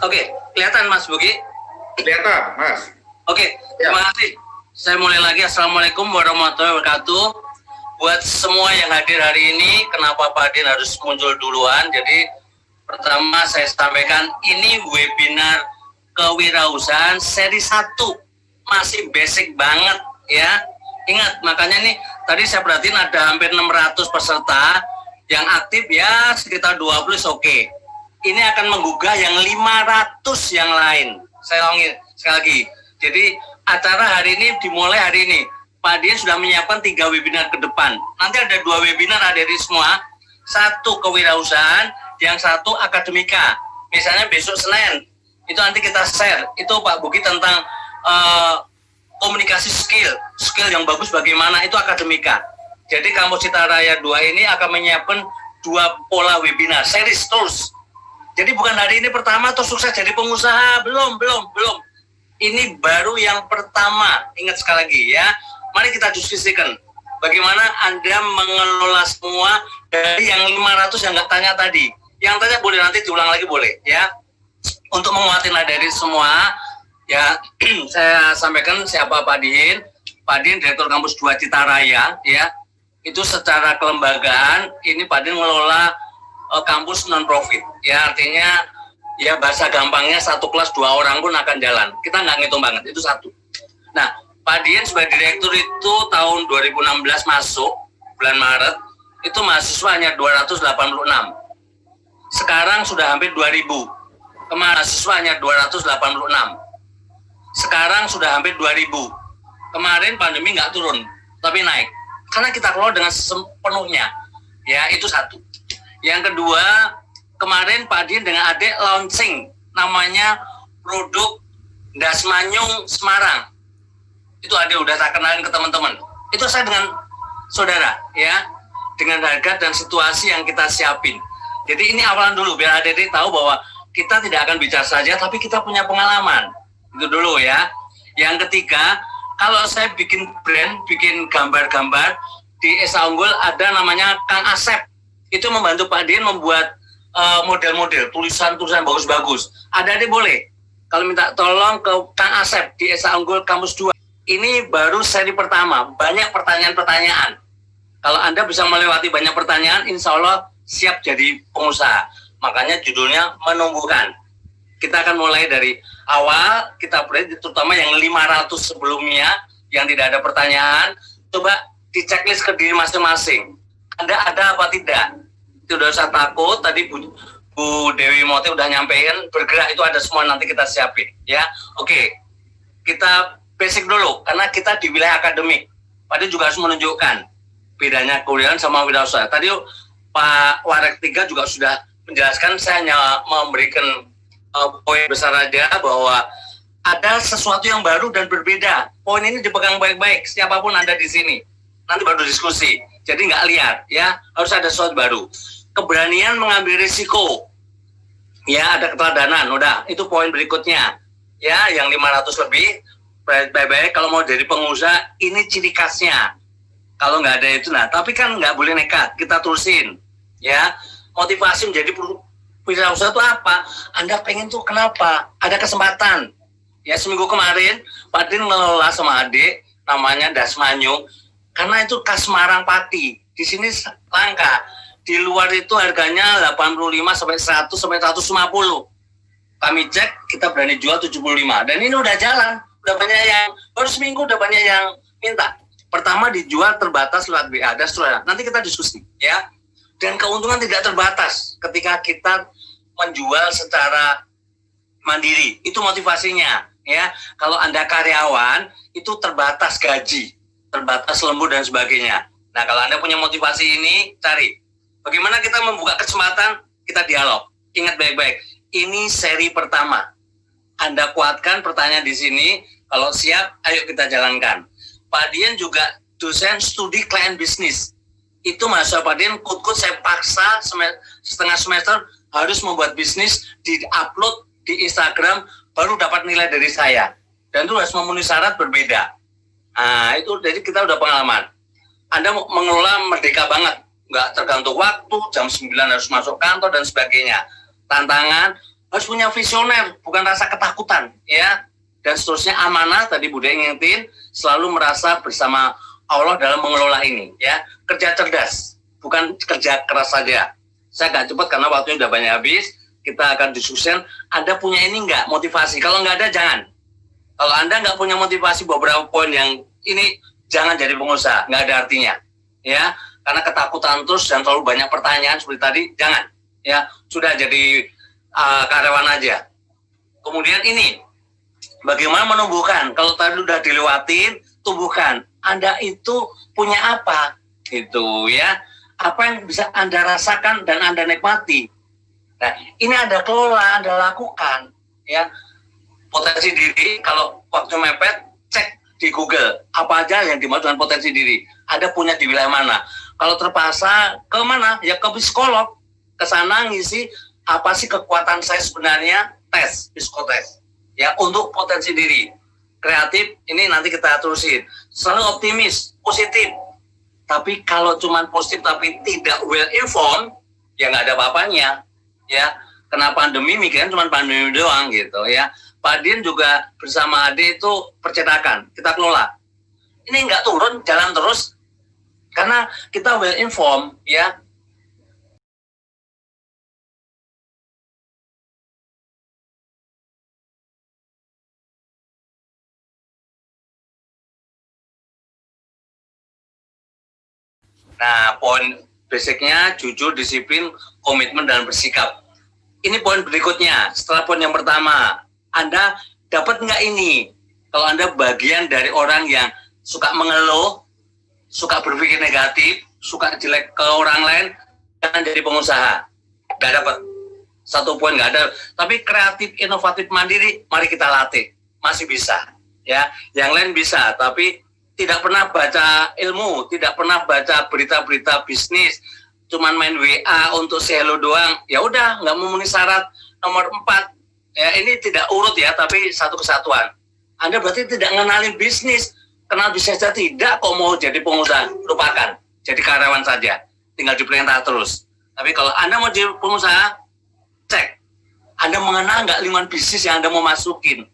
Oke, kelihatan Mas Bugi? Kelihatan, Mas. Oke, Ya. terima kasih. Saya mulai lagi. Assalamualaikum warahmatullahi wabarakatuh. Buat semua yang hadir hari ini, kenapa Pak Din harus muncul duluan? Jadi, pertama saya sampaikan, ini webinar kewirausahaan seri 1. Masih basic banget ya. Ingat, makanya nih, tadi saya perhatiin ada hampir 600 peserta yang aktif ya, sekitar 20 oke. Ini akan menggugah yang 500 yang lain. Saya ulangi sekali lagi. Jadi acara hari ini dimulai hari ini. Pak Dian sudah menyiapkan 3 webinar ke depan. Nanti ada 2 webinar hadirin semua. 1 kewirausahaan, yang 1 akademika. Misalnya besok Senin, itu nanti kita share. Itu Pak Bugi tentang komunikasi skill yang bagus bagaimana, itu akademika. Jadi Kampus Citra Raya 2 ini akan menyiapkan 2 pola webinar, series terus. Jadi bukan hari ini pertama atau sukses jadi pengusaha, belum. Ini baru yang pertama, ingat sekali lagi ya. Mari kita diskusikan bagaimana Anda mengelola semua dari yang 500 yang nggak tanya tadi. Yang tanya boleh nanti diulang lagi boleh ya. Untuk menguatin dari semua, ya saya sampaikan siapa Pak Din. Pak Din Direktur Kampus 2 Citra Raya ya. Itu secara kelembagaan ini Pak Din mengelola kampus non profit ya, artinya ya bahasa gampangnya 1 kelas 2 orang pun akan jalan, kita nggak ngitung banget, itu 1. Nah Pak Dian sebagai direktur itu tahun 2016 masuk bulan Maret, itu mahasiswa hanya 286, sekarang sudah hampir 2000. Kemarin mahasiswa hanya 286, sekarang sudah hampir 2000. Kemarin pandemi nggak turun tapi naik karena kita kelola dengan sepenuhnya ya, itu 1. Yang kedua, kemarin Pak Dian dengan adik launching namanya produk Dasmanyung Semarang. Itu adik udah tak kenalin ke teman-teman. Itu saya dengan saudara ya, dengan harga dan situasi yang kita siapin. Jadi ini awalan dulu biar adik tahu bahwa kita tidak akan bicara saja tapi kita punya pengalaman. Itu dulu ya. Yang ketiga, kalau saya bikin brand, bikin gambar-gambar di Esa Unggul ada namanya Kang Asep. Itu membantu Pak Dian membuat model-model, tulisan-tulisan bagus-bagus. Ada boleh. Kalau minta tolong ke Kang Asep di Esa Unggul Kampus 2. Ini baru seri pertama, banyak pertanyaan-pertanyaan. Kalau Anda bisa melewati banyak pertanyaan, insya Allah siap jadi pengusaha. Makanya judulnya menumbuhkan. Kita akan mulai dari awal, kita beri terutama yang 500 sebelumnya, yang tidak ada pertanyaan, coba di checklist ke diri masing-masing. Anda ada apa tidak? Itu udah usah takut, tadi Bu Dewi Mote udah nyampein, bergerak itu ada semua, nanti kita siapin. Ya, oke. Kita basic dulu, karena kita di wilayah akademik. Padahal juga harus menunjukkan bedanya kewirausahaan sama wirausaha. Tadi Pak Warek 3 juga sudah menjelaskan, saya hanya memberikan poin besar aja bahwa ada sesuatu yang baru dan berbeda. Poin ini dipegang baik-baik, siapapun Anda di sini. Nanti baru diskusi. Jadi nggak lihat, ya harus ada sesuatu baru. Keberanian mengambil risiko, ya ada keteladanan. Udah, itu poin berikutnya. Ya, yang 500 lebih, baik-baik. Kalau mau jadi pengusaha, ini ciri khasnya. Kalau nggak ada itu, nah. Tapi kan nggak boleh nekat. Kita terusin, ya. Motivasi menjadi wirausaha itu apa? Anda pengen tuh kenapa? Ada kesempatan. Ya seminggu kemarin Pak Din ngelola sama adik namanya Dasmanyung karena itu khas Semarang Pati. Di sini langka. Di luar itu harganya 85 sampai 100 sampai 150. Kami cek kita berani jual 75 dan ini udah jalan. Udah banyak yang baru seminggu udah banyak yang minta. Pertama dijual terbatas lewat BA dan seterusnya. Nanti kita diskusi ya. Dan keuntungan tidak terbatas ketika kita menjual secara mandiri. Itu motivasinya ya. Kalau Anda karyawan itu terbatas gaji, terbatas lembur dan sebagainya. Nah, kalau Anda punya motivasi ini, cari. Bagaimana kita membuka kesempatan, kita dialog. Ingat baik-baik, ini seri pertama. Anda kuatkan pertanyaan di sini, kalau siap, ayo kita jalankan. Pak Dian juga dosen studi klien bisnis. Itu mahasiswa Pak Dian, kut-kut saya paksa setengah semester harus membuat bisnis, di-upload di Instagram, baru dapat nilai dari saya. Dan itu harus memenuhi syarat berbeda. Nah, itu jadi kita udah pengalaman. Anda mengelola merdeka banget, nggak tergantung waktu, jam 9 harus masuk kantor dan sebagainya. Tantangan, harus punya visioner, bukan rasa ketakutan, ya. Dan seterusnya amanah, tadi Budha ingetin, selalu merasa bersama Allah dalam mengelola ini, ya. Kerja cerdas, bukan kerja keras saja. Saya nggak cepat karena waktunya udah banyak habis. Kita akan diskusikan, Anda punya ini nggak motivasi? Kalau nggak ada, jangan. Kalau Anda nggak punya motivasi beberapa poin yang ini, jangan jadi pengusaha, nggak ada artinya, ya. Karena ketakutan terus dan terlalu banyak pertanyaan seperti tadi, jangan, ya. Sudah jadi karyawan aja. Kemudian ini, bagaimana menumbuhkan? Kalau tadi udah dilewatin, tumbuhkan. Anda itu punya apa? Gitu, ya. Apa yang bisa Anda rasakan dan Anda nikmati? Nah, ini Anda kelola, Anda lakukan, ya. Potensi diri, kalau waktu mepet, cek di Google apa aja yang dimaksud dengan potensi diri. Anda punya di wilayah mana? Kalau terpaksa ke mana? Ya ke psikolog. Ke sana ngisi apa sih kekuatan saya sebenarnya? Tes, psikotes. Ya, untuk potensi diri. Kreatif, ini nanti kita terusin. Selalu optimis, positif. Tapi kalau cuma positif tapi tidak well informed, ya nggak ada apa-apanya. Ya, kena pandemi mikirin cuma pandemi doang gitu ya. Pak Din juga bersama Ade itu percetakan, kita kelola. Ini nggak turun, jalan terus, karena kita well informed, ya. Nah, poin basicnya jujur, disiplin, komitmen, dan bersikap. Ini poin berikutnya. Setelah poin yang pertama, Anda dapat nggak ini? Kalau Anda bagian dari orang yang suka mengeluh, suka berpikir negatif, suka jelek ke orang lain, jangan jadi pengusaha. Nggak dapat. Satu poin nggak ada. Tapi kreatif, inovatif, mandiri, mari kita latih. Masih bisa. Ya, yang lain bisa, tapi tidak pernah baca ilmu, tidak pernah baca berita-berita bisnis, cuman main WA untuk say hello doang, ya udah nggak memenuhi syarat nomor 4. Ya, ini tidak urut ya, tapi satu kesatuan. Anda berarti tidak mengenali bisnis, kenal bisnis saja tidak, kok mau jadi pengusaha, lupakan, jadi karyawan saja, tinggal diperintah terus. Tapi kalau Anda mau jadi pengusaha, cek, Anda mengenal nggak 5 bisnis yang Anda mau masukin,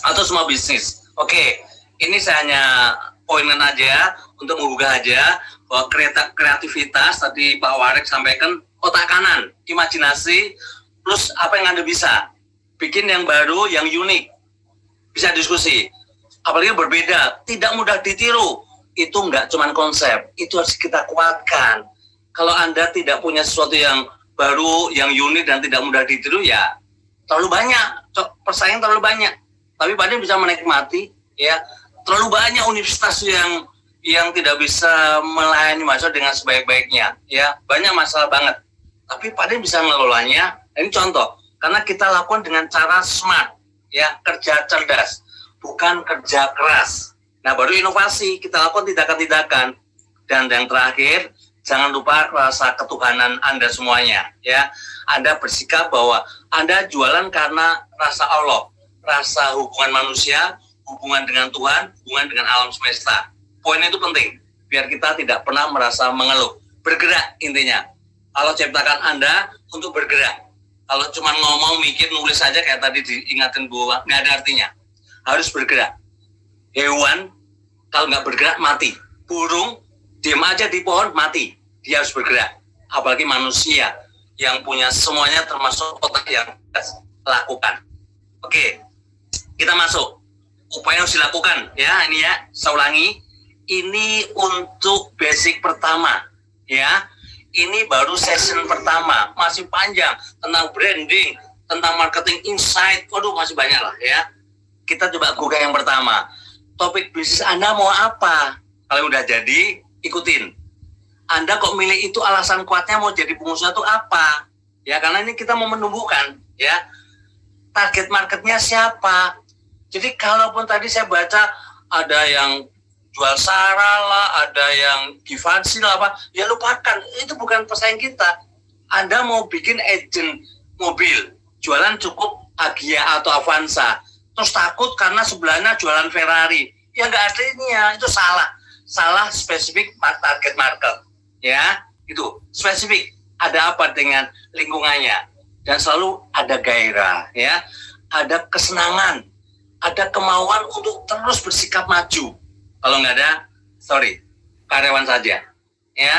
atau semua bisnis. Oke. Ini saya hanya poinan aja untuk menggugah aja bahwa kreativitas tadi Pak Warek sampaikan, otak kanan, imajinasi, plus apa yang Anda bisa bikin yang baru, yang unik, bisa diskusi, apalagi berbeda, tidak mudah ditiru. Itu nggak cuma konsep, itu harus kita kuatkan. Kalau Anda tidak punya sesuatu yang baru, yang unik dan tidak mudah ditiru, ya terlalu banyak, persaingan terlalu banyak. Tapi Pak Din bisa menikmati, ya. Terlalu banyak universitas yang tidak bisa melayani mahasiswa dengan sebaik-baiknya, ya. Banyak masalah banget. Tapi Pak Din bisa mengelolanya. Ini contoh, karena kita lakukan dengan cara smart, ya, kerja cerdas, bukan kerja keras. Nah, baru inovasi, kita lakukan tindakan-tindakan. Dan yang terakhir, jangan lupa rasa ketuhanan Anda semuanya, ya. Anda bersikap bahwa Anda jualan karena rasa Allah, rasa hubungan manusia, hubungan dengan Tuhan, hubungan dengan alam semesta. Poin itu penting, biar kita tidak pernah merasa mengeluh. Bergerak intinya. Allah ciptakan Anda untuk bergerak. Kalau cuma ngomong, mikir, nulis saja kayak tadi diingatin bahwa nggak ada artinya. Harus bergerak. Hewan, kalau nggak bergerak, mati. Burung, diam aja di pohon, mati. Dia harus bergerak. Apalagi manusia yang punya semuanya termasuk otak yang lakukan. Oke, kita masuk. Upaya harus dilakukan, ya, ini ya, saya ulangi, ini untuk basic pertama, ya, ini baru session pertama, masih panjang, tentang branding, tentang marketing insight, waduh masih banyak lah, ya. Kita coba gugah yang pertama, topik bisnis Anda mau apa? Kalau udah jadi, ikutin. Anda kok milih itu, alasan kuatnya mau jadi pengusaha itu apa? Ya, karena ini kita mau menumbuhkan, ya, target marketnya siapa? Jadi kalaupun tadi saya baca ada yang jual sara lah, ada yang giveaway lah apa, ya lupakan, itu bukan pesaing kita. Anda mau bikin agent mobil, jualan cukup Agia atau Avanza, terus takut karena sebelahnya jualan Ferrari, ya nggak artinya, itu salah spesifik target market, ya, itu spesifik. Ada apa dengan lingkungannya, dan selalu ada gairah, ya, ada kesenangan, ada kemauan untuk terus bersikap maju. Kalau nggak ada, sorry, karyawan saja, ya.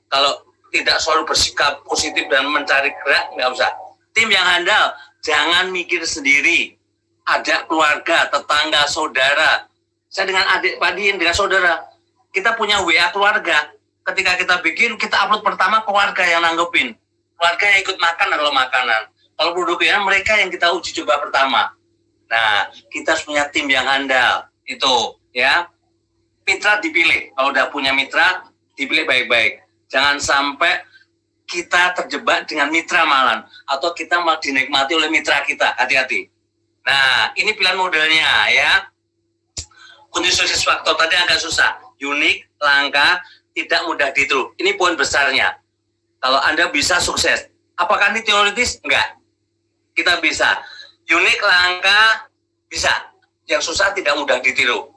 Kalau tidak selalu bersikap positif dan mencari gerak, nggak usah. Tim yang handal, jangan mikir sendiri. Ada keluarga, tetangga, saudara. Saya dengan adik Pak Diin, dengan saudara, kita punya WA keluarga. Ketika kita bikin, kita upload pertama keluarga yang nanggepin. Keluarga yang ikut makan kalau makanan. Kalau produknya mereka yang kita uji coba pertama. Nah, kita harus punya tim yang handal. Itu, ya. Mitra dipilih. Kalau udah punya mitra, dipilih baik-baik. Jangan sampai kita terjebak dengan mitra malan. Atau kita malah dinikmati oleh mitra kita. Hati-hati. Nah, ini pilihan modelnya, ya. Kunci sukses faktor tadi agak susah. Unik, langka, tidak mudah ditiru. Ini poin besarnya. Kalau Anda bisa sukses. Apakah ini teoritis? Enggak. Kita bisa. Unik, langka, bisa. Yang susah tidak mudah ditiru.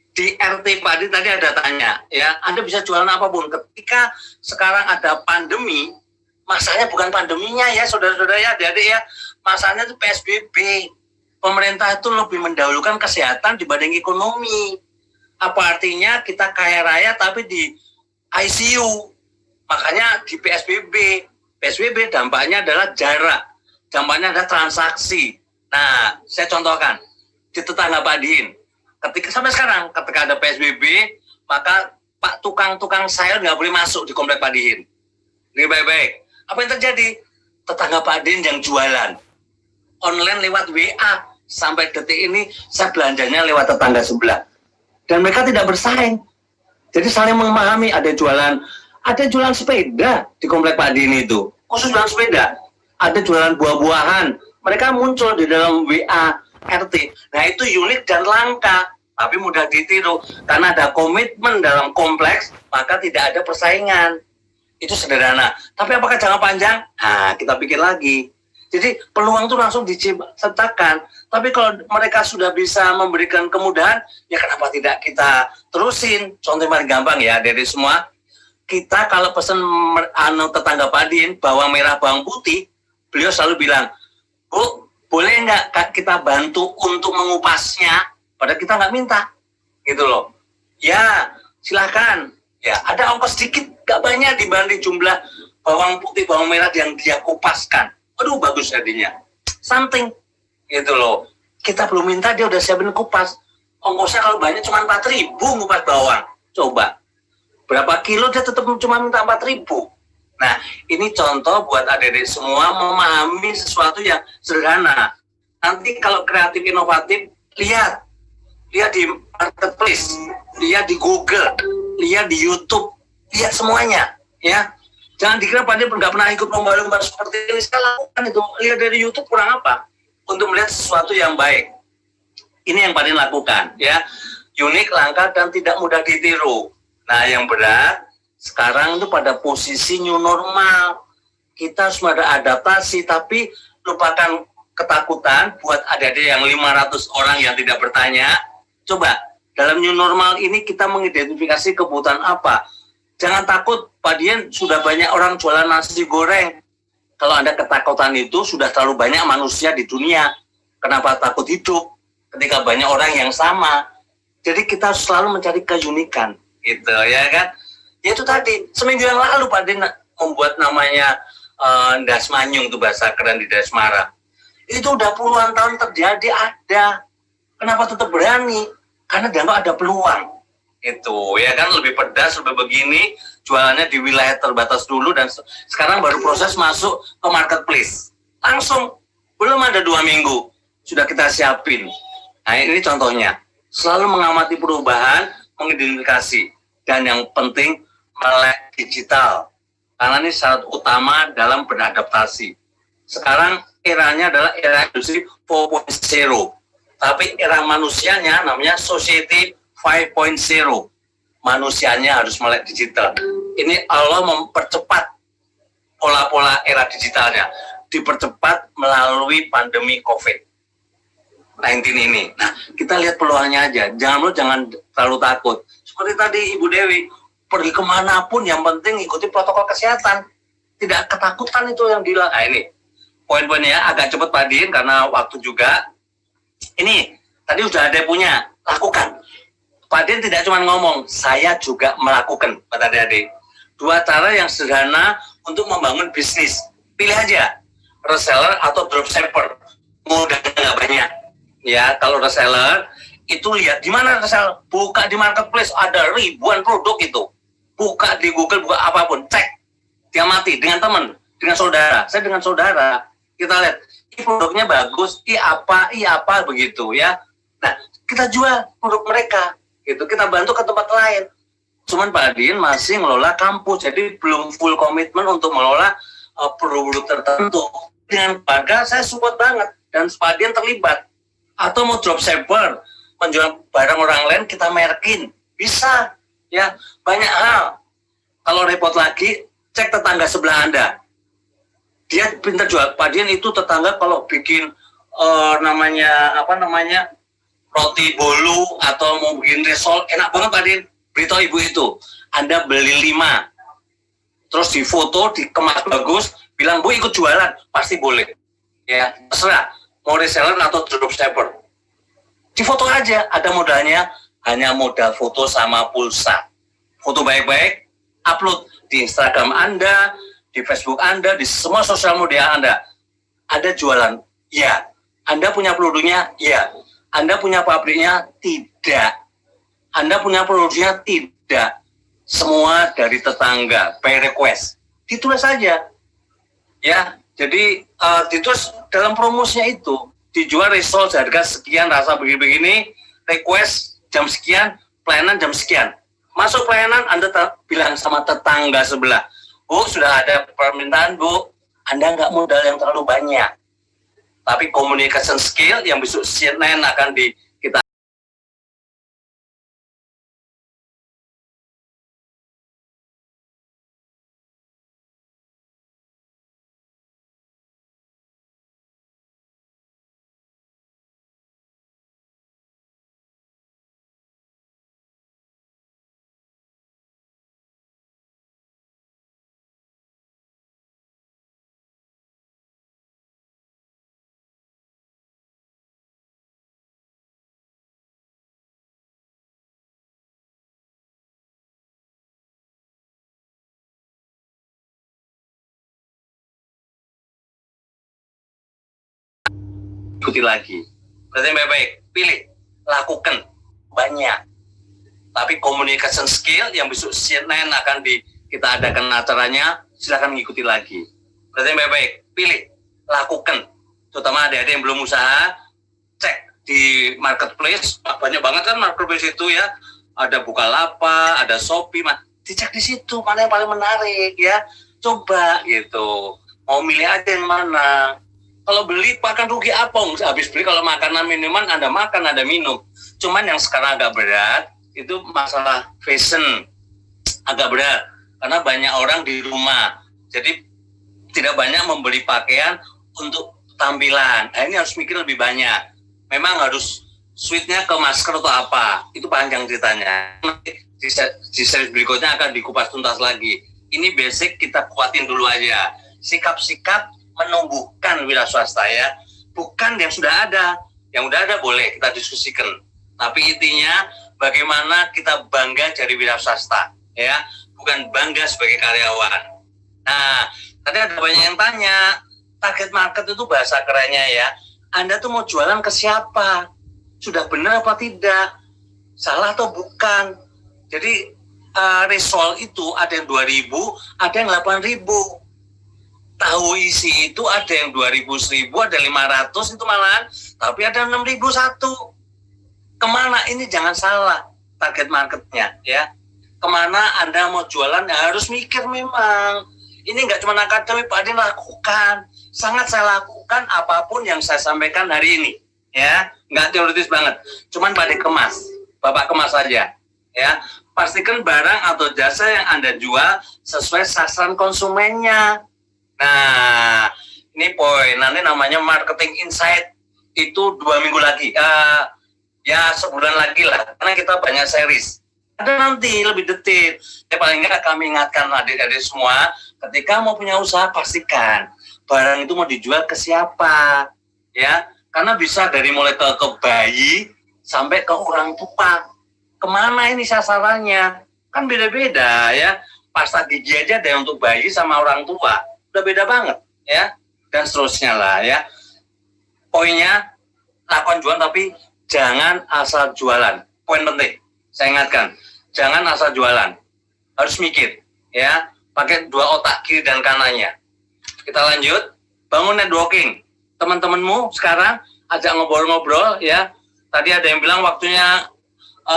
Di RT Padi tadi ada tanya, ya, Anda bisa jualan apapun. Ketika sekarang ada pandemi, masanya bukan pandeminya ya, saudara-saudara ya, adik-adik ya, masanya itu PSBB. Pemerintah itu lebih mendahulukan kesehatan dibanding ekonomi. Apa artinya kita kaya raya tapi di ICU? Makanya di PSBB. PSBB dampaknya adalah jarak. Dampaknya adalah transaksi. Nah, saya contohkan. Di tetangga Pak Diin. Sampai sekarang, ketika ada PSBB, maka Pak tukang-tukang sayur nggak boleh masuk di komplek Pak Diin. Ini baik-baik. Apa yang terjadi? Tetangga Pak Diin yang jualan online lewat WA. Sampai detik ini saya belanjanya lewat tetangga sebelah. Dan mereka tidak bersaing. Jadi saling memahami. Ada jualan sepeda di komplek Pak Diin itu. Khusus jualan sepeda. Ada jualan buah-buahan. Mereka muncul di dalam WA RT. Nah, itu unik dan langka. Tapi mudah ditiru. Karena ada komitmen dalam kompleks, maka tidak ada persaingan. Itu sederhana. Tapi apakah jangka panjang? Nah, kita pikir lagi. Jadi peluang itu langsung diciptakan. Tapi kalau mereka sudah bisa memberikan kemudahan, ya kenapa tidak kita terusin? Contoh paling gampang ya dari semua. Kita kalau pesan tetangga Pak Diin bawang merah bawang putih, beliau selalu bilang, Bu, boleh nggak kita bantu untuk mengupasnya? Padahal kita nggak minta, gitu loh. Ya, silakan. Ya, ada ongkos sedikit, nggak banyak dibanding jumlah bawang putih bawang merah yang dia kupaskan. Aduh, bagus jadinya. Something. Gitu loh. Kita belum minta, dia udah siapin kupas. Ongkosnya kalau banyak cuma 4.000 ngupas bawang. Coba. Berapa kilo dia tetap cuma minta 4.000. Nah, ini contoh buat adik-adik semua memahami sesuatu yang sederhana. Nanti kalau kreatif inovatif, lihat di marketplace, lihat di Google, lihat di YouTube, lihat semuanya. Ya. Jangan dikira Pak Diin nggak pernah ikut lomba-lomba seperti ini. Saya lakukan itu. Lihat dari YouTube kurang apa? Untuk melihat sesuatu yang baik. Ini yang Pak Diin lakukan. Ya, unik, langka, dan tidak mudah ditiru. Nah, yang berat, sekarang itu pada posisi new normal. Kita harus ada adaptasi, tapi lupakan ketakutan buat adik-adik yang 500 orang yang tidak bertanya. Coba, dalam new normal ini kita mengidentifikasi kebutuhan apa. Jangan takut, Pak Diin sudah banyak orang jualan nasi goreng. Kalau Anda ketakutan itu, sudah terlalu banyak manusia di dunia. Kenapa takut hidup? Ketika banyak orang yang sama. Jadi kita selalu mencari keunikan. Gitu, ya kan? Ya itu tadi, seminggu yang lalu Pak Diin membuat namanya ndas manyung, itu bahasa keren di Dasmara. Itu udah puluhan tahun terjadi, ada. Kenapa tetap berani? Karena dianggap ada peluang. Itu ya kan, lebih pedas, lebih begini, jualannya di wilayah terbatas dulu, dan sekarang baru proses masuk ke marketplace. Langsung, belum ada 2 minggu sudah kita siapin. Nah, ini contohnya. Selalu mengamati perubahan, mengidentifikasi, dan yang penting melek digital. Karena ini syarat utama dalam beradaptasi. Sekarang eranya adalah era industri 4.0. Tapi era manusianya namanya society 5.0. Manusianya harus melek digital. Ini Allah mempercepat pola-pola era digitalnya. Dipercepat melalui pandemi COVID-19 ini. Nah, kita lihat peluangnya aja. Jangan terlalu takut. Seperti tadi Ibu Dewi, pergi kemanapun yang penting ikuti protokol kesehatan. Tidak ketakutan itu yang bilang. Nah, ini poin-poinnya agak cepat Pak Din karena waktu juga. Ini tadi udah ada punya, lakukan. Pak Din tidak cuma ngomong, saya juga melakukan, Pak adik-adik. Dua cara yang sederhana untuk membangun bisnis. Pilih aja, reseller atau dropshipper. Modalnya nggak banyak. Ya, kalau reseller itu lihat di mana reseller, buka di marketplace ada ribuan produk itu. Buka di Google, buka apapun, cek. Dia mati dengan teman, dengan saudara. Saya dengan saudara, kita lihat, ini produknya bagus, i apa begitu ya. Nah, kita jual produk mereka, gitu. Kita bantu ke tempat lain. Cuman Pak Adin masih ngelola kampus, jadi belum full komitmen untuk mengelola produk tertentu. Dengan harga saya support banget dan Pak Adin terlibat. Atau mau dropshipper, menjual barang orang lain kita merkin, bisa ya, banyak hal. Kalau repot lagi, cek tetangga sebelah Anda. Dia pintar jual. Pak Dian itu tetangga kalau bikin roti bolu atau mau bikin risol, enak banget Pak Dian. Beritahu ibu itu, Anda beli 5, terus difoto, dikemas bagus, bilang Bu ikut jualan, pasti boleh. Ya, terserah mau reseller atau dropshipper. Difoto aja, ada modalnya, hanya modal foto sama pulsa. Foto baik-baik, upload di Instagram Anda, di Facebook Anda, di semua sosial media Anda. Ada jualan? Ya. Anda punya produknya? Ya. Anda punya pabriknya? Tidak. Anda punya produknya? Tidak. Semua dari tetangga, by request. Ditulis saja. Ya, jadi ditulis dalam promosinya itu. Dijual risol harga sekian, rasa begini-begini, request jam sekian, pelayanan jam sekian. Masuk pelayanan, Anda bilang sama tetangga sebelah, Bu, sudah ada permintaan, Bu. Anda nggak modal yang terlalu banyak. Tapi communication skill yang besok Senin akan kita ikuti lagi. Berarti baik-baik, pilih, lakukan, banyak. Tapi communication skill yang besok Senin akan kita adakan acaranya, silakan mengikuti lagi. Berarti baik-baik, pilih, lakukan. Terutama adik-adik yang belum usaha, cek di marketplace, banyak banget kan marketplace itu ya. Ada Bukalapak, ada Shopee, dicek di situ mana yang paling menarik ya. Coba gitu. Mau milih aja yang mana. Kalau beli makan rugi apa? Habis beli kalau makanan minuman Anda makan, Anda minum. Cuman yang sekarang agak berat itu masalah fashion, agak berat karena banyak orang di rumah. Jadi tidak banyak membeli pakaian untuk tampilan. Nah, ini harus mikir lebih banyak. Memang harus switch-nya ke masker atau apa? Itu panjang ceritanya. Nanti di seri berikutnya akan dikupas tuntas lagi. Ini basic kita kuatin dulu aja. Sikap-sikap menumbuhkan wira swasta ya, bukan yang sudah ada. Yang sudah ada boleh kita diskusikan, tapi intinya bagaimana kita bangga jadi wira swasta ya, bukan bangga sebagai karyawan. Nah, tadi ada banyak yang tanya target market itu bahasa kerennya ya. Anda tuh mau jualan ke siapa? Sudah benar apa tidak? Salah atau bukan? Jadi risol itu ada yang 2.000, ada yang 8.000. Tahu isi itu ada yang 2.000, 1.000, ada 500 itu malahan, tapi ada 6.000 satu. Kemana? Ini jangan salah target marketnya ya. Kemana Anda mau jualan ya harus mikir memang. Ini nggak cuma akademik, Pak Adin lakukan. Sangat saya lakukan apapun yang saya sampaikan hari ini ya. Nggak teoritis banget. Cuman Pak Adin kemas. Bapak kemas saja ya. Pastikan barang atau jasa yang Anda jual sesuai sasaran konsumennya. Nah, ini poin. Nanti namanya marketing insight. Itu 2 minggu lagi. Ya sebulan lagi lah. Karena kita banyak series. Ada nanti lebih detail. Ya paling nggak kami ingatkan adik-adik semua. Ketika mau punya usaha, pastikan barang itu mau dijual ke siapa, ya? Karena bisa dari mulai ke bayi sampai ke orang tua. Kemana ini sasarannya? Kan beda-beda ya. Pasta gigi aja ada yang untuk bayi sama orang tua, udah beda banget ya. Dan seterusnya lah ya. Poinnya, lakukan jualan tapi jangan asal jualan. Poin penting, saya ingatkan, jangan asal jualan. Harus mikir ya, pakai dua otak kiri dan kanannya. Kita lanjut, bangun networking. Teman-temanmu sekarang ajak ngobrol-ngobrol ya. Tadi ada yang bilang waktunya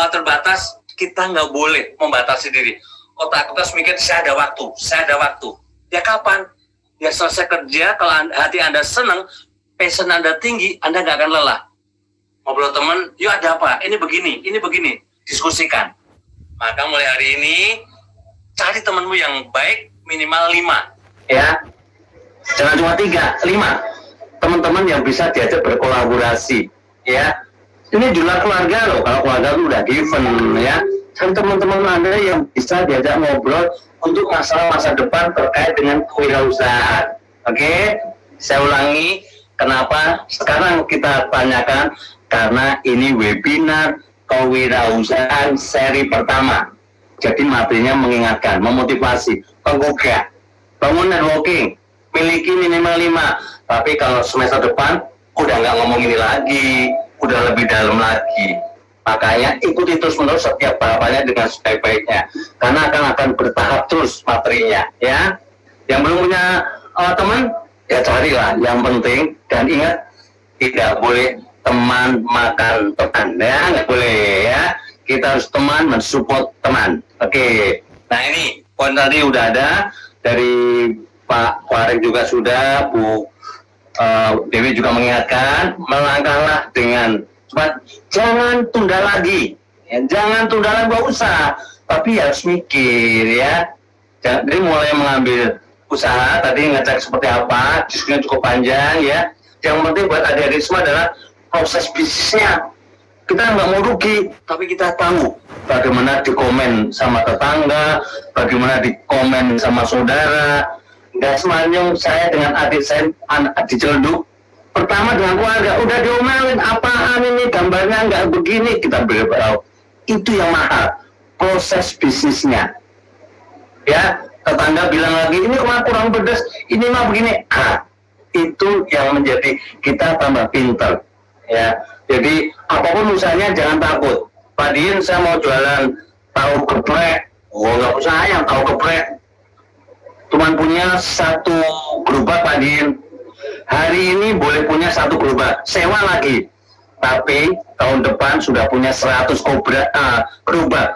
terbatas, kita nggak boleh membatasi diri. Otak kita mikir, saya ada waktu. Ya kapan? Ya selesai kerja, kalau hati Anda senang, passion Anda tinggi, Anda nggak akan lelah. Ngobrol teman, yuk ada apa? Ini begini, diskusikan. Maka mulai hari ini, cari temanmu yang baik, minimal 5. Ya, jangan cuma 3, 5. Teman-teman yang bisa diajak berkolaborasi. Ya, ini juga keluarga loh, kalau keluarga itu udah given ya. Dan teman-teman Anda yang bisa diajak ngobrol untuk masalah masa depan terkait dengan kewirausahaan. Oke, saya ulangi, kenapa sekarang kita tanyakan? Karena ini webinar kewirausahaan seri pertama. Jadi materinya mengingatkan, memotivasi, penggugah, bangun networking, miliki minimal 5. Tapi kalau semester depan udah nggak ngomong ini lagi, udah lebih dalam lagi. Makanya ikuti terus menerus setiap tahapannya dengan sebaik-baiknya, karena akan bertahap terus materinya ya. Yang belum punya teman ya carilah yang penting, dan ingat tidak boleh teman makan teman ya, nggak boleh ya. Kita harus teman mensupport teman. Oke. Nah ini poin tadi udah ada dari Pak Warek juga sudah, Bu Dewi juga mengingatkan, melangkahlah dengan cepat, jangan tunda lagi ya, nggak usah, tapi harus mikir ya. Jadi mulai mengambil usaha tadi ngecek seperti apa, diskusinya cukup panjang ya. Yang penting buat adik-adik semua adalah proses bisnisnya. Kita nggak mau rugi, tapi kita tahu bagaimana dikomen sama tetangga, bagaimana dikomen sama saudara. Nggak semanyong saya dengan adik saya diceleduk. Pertama dengan keluarga, udah diomelin, apaan ini gambarnya nggak begini, kita beritahu. Itu yang mahal, proses bisnisnya. Ya, tetangga bilang lagi, ini kurang pedas, ini mah begini. Itu yang menjadi kita tambah pinter. Ya, jadi apapun usahanya jangan takut. Pak Dian, saya mau jualan tahu geprek. Oh, nggak usah yang tahu geprek. Cuman punya 1 gerobak Pak Dian. Hari ini boleh punya 1 gerobak, sewa lagi. Tapi tahun depan sudah punya 100 gerobak.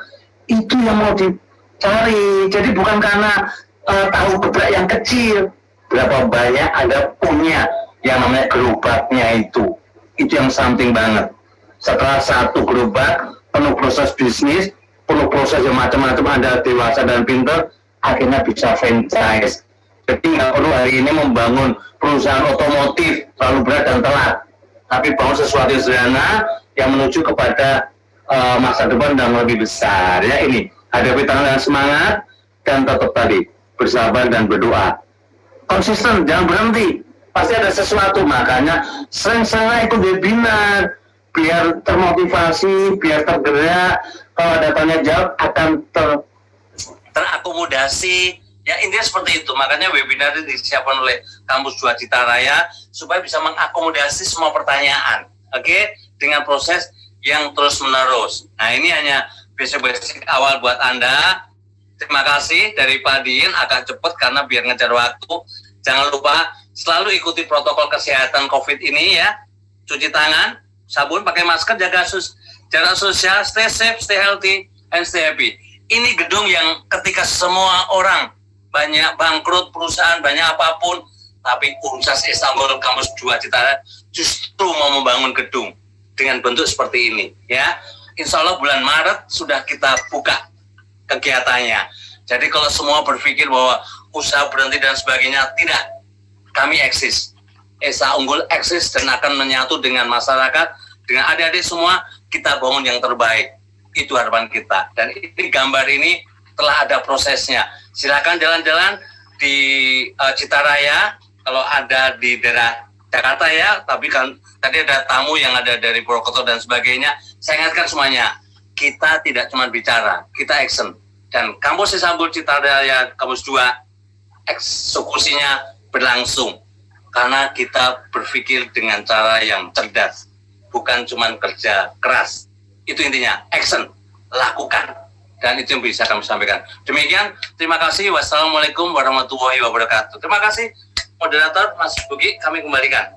Itu yang mau dicari. Jadi bukan karena tahu geprek yang kecil. Berapa banyak Anda punya yang namanya gerobaknya itu. Itu yang something banget. Setelah 1 gerobak, penuh proses bisnis, penuh proses yang macam-macam, Anda dewasa dan pintar, akhirnya bisa franchise. Jadi nggak perlu hari ini membangun perusahaan otomotif terlalu berat dan telat, tapi bangun sesuatu yang sederhana yang menuju kepada masa depan yang lebih besar. Ya ini, hadapi tangan dengan semangat dan tetap tadi bersabar dan berdoa. Konsisten, jangan berhenti. Pasti ada sesuatu, makanya sering-sering ikut webinar biar termotivasi, biar tergerak. Kalau ada tanya jawab akan terakomodasi. Ya intinya seperti itu. Makanya webinar ini disiapkan oleh Kampus 2 Citaraya supaya bisa mengakomodasi semua pertanyaan. Oke? Dengan proses yang terus menerus. Nah ini hanya basic awal buat Anda. Terima kasih dari Pak Dian, agak cepat karena biar ngejar waktu. Jangan lupa selalu ikuti protokol kesehatan COVID ini ya. Cuci tangan, sabun, pakai masker, jaga jarak sosial, stay safe, stay healthy, and stay happy. Ini gedung yang ketika semua orang banyak bangkrut, perusahaan banyak apapun, tapi Universitas Istanbul Kampus 2 Citaraya justru mau membangun gedung dengan bentuk seperti ini ya. Insya Allah bulan Maret sudah kita buka kegiatannya. Jadi kalau semua berpikir bahwa usaha berhenti dan sebagainya, tidak. Kami eksis. Esa Unggul eksis dan akan menyatu dengan masyarakat, dengan adik-adik semua, kita bangun yang terbaik. Itu harapan kita. Dan ini gambar ini telah ada prosesnya. Silakan jalan-jalan di Citaraya, kalau ada di daerah Jakarta ya, tapi kan tadi ada tamu yang ada dari Purwokerto dan sebagainya. Saya ingatkan semuanya, kita tidak cuma bicara, kita action. Dan kampus Istanbul Citra Daya Kampus 2 eksekusinya berlangsung karena kita berpikir dengan cara yang cerdas, bukan cuma kerja keras. Itu intinya, action, lakukan. Dan itu yang bisa kami sampaikan. Demikian, terima kasih. Wassalamualaikum warahmatullahi wabarakatuh. Terima kasih, moderator Mas Bugi, kami kembalikan.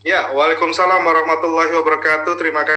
Ya, waalaikumsalam warahmatullahi wabarakatuh. Terima kasih.